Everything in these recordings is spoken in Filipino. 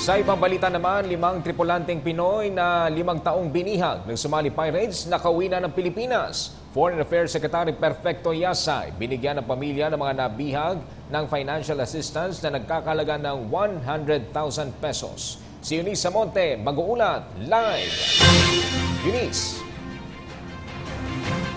Sa ibang balita naman, 5 tripulanteng Pinoy na 5 taong binihag ng Somali Pirates nakauwi na ng Pilipinas. Foreign Affairs Secretary Perfecto Yasay binigyan ng pamilya ng mga nabihag ng financial assistance na nagkakalaga ng 100,000 pesos. Si Eunice Samonte mag-uulat live. Eunice.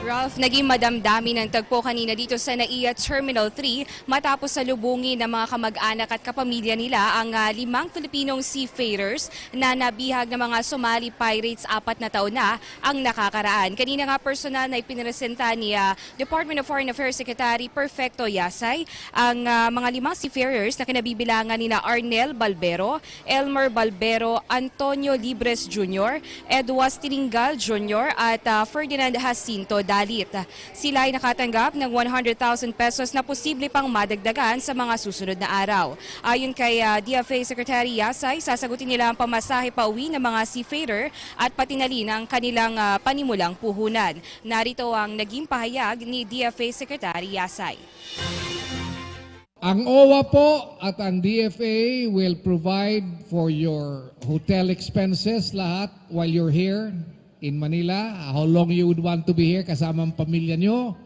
Ralph, naging madamdami ng tagpo kanina dito sa NAIA Terminal 3 matapos salubungin ng mga kamag-anak at kapamilya nila ang 5 Filipinong seafarers na nabihag ng mga Somali Pirates 4 na taon na ang nakakaraan. Kanina nga personal na ipinresenta ni Department of Foreign Affairs Secretary Perfecto Yasay ang mga 5 seafarers na kinabibilangan nina Arnel Balbero, Elmer Balbero, Antonio Libres Jr., Edwas Tiningal Jr. at Ferdinand Jacinto Dalit. Sila ay nakatanggap ng 100,000 pesos na posible pang madagdagan sa mga susunod na araw. Ayon kay DFA Secretary Yasay, sasagutin nila ang pamasahe pauwi ng mga seafarer at pati na rin ang kanilang panimulang puhunan. Narito ang naging pahayag ni DFA Secretary Yasay. Ang OWA po at ang DFA will provide for your hotel expenses lahat while you're here in Manila, how long you would want to be here kasama ang pamilya nyo,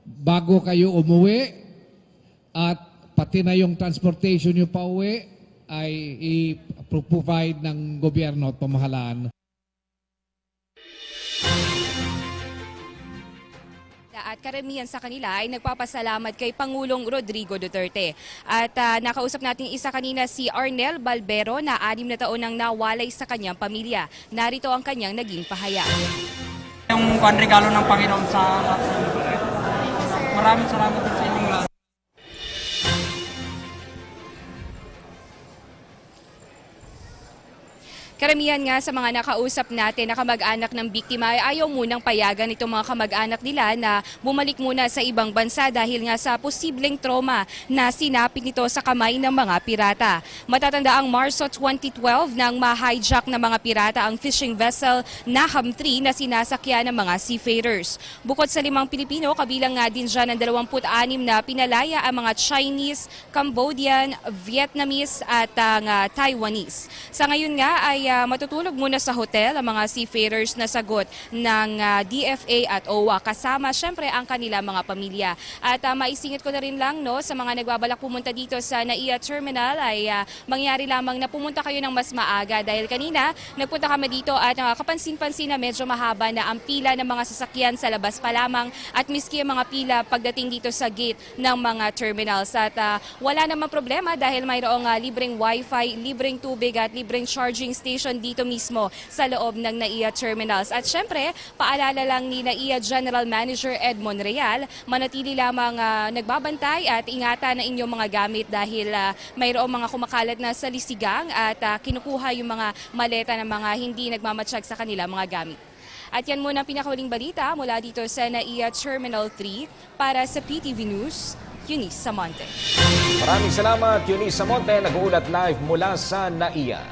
bago kayo umuwi, at pati na yung transportation nyo pa uwi ay i-provide ng gobyerno at pamahalaan. At karamihan sa kanila ay nagpapasalamat kay Pangulong Rodrigo Duterte. At nakausap natin isa kanina si Arnel Balbero na 6 na taon nang nawalay sa kanyang pamilya. Narito ang kanyang naging pahayag. Yung panregalo ng Panginoon sa atin. Maraming salamat sa inyong lahat. Karamihan nga sa mga nakausap natin na kamag-anak ng biktima ay ayaw munang payagan itong mga kamag-anak nila na bumalik muna sa ibang bansa dahil nga sa posibleng trauma na sinapit nito sa kamay ng mga pirata. Matatanda ang Marso 2012 nang ma-hijack ng mga pirata ang fishing vessel Naham 3 na sinasakyan ng mga seafarers. Bukod sa 5 Pilipino, kabilang nga din dyan ang 26 na pinalaya ang mga Chinese, Cambodian, Vietnamese at Taiwanese. Sa ngayon nga ay matutulog muna sa hotel ang mga seafarers na sagot ng DFA at OWA kasama syempre ang kanila mga pamilya. At maisingit ko na rin lang sa mga nagbabalak pumunta dito sa NAIA Terminal ay mangyari lamang na pumunta kayo ng mas maaga dahil kanina nagpunta kami dito at kapansin-pansin na medyo mahaba na ang pila ng mga sasakyan sa labas pa lamang at miski ang mga pila pagdating dito sa gate ng mga terminals. At wala namang problema dahil mayroong libreng wifi, libreng tubig at libreng charging station dito mismo sa loob ng NAIA Terminals. At syempre, paalala lang ni NAIA General Manager Edmond Real, manatili lamang nagbabantay at ingatan na inyong mga gamit dahil mayroong mga kumakalat na salisigang at kinukuha yung mga maleta ng mga hindi nagmamatsyag sa kanila mga gamit. At yan muna ang pinakahuling balita mula dito sa NAIA Terminal 3 para sa PTV News. Eunice Samonte. Maraming salamat, Eunice Samonte, nag-uulat live mula sa NAIA.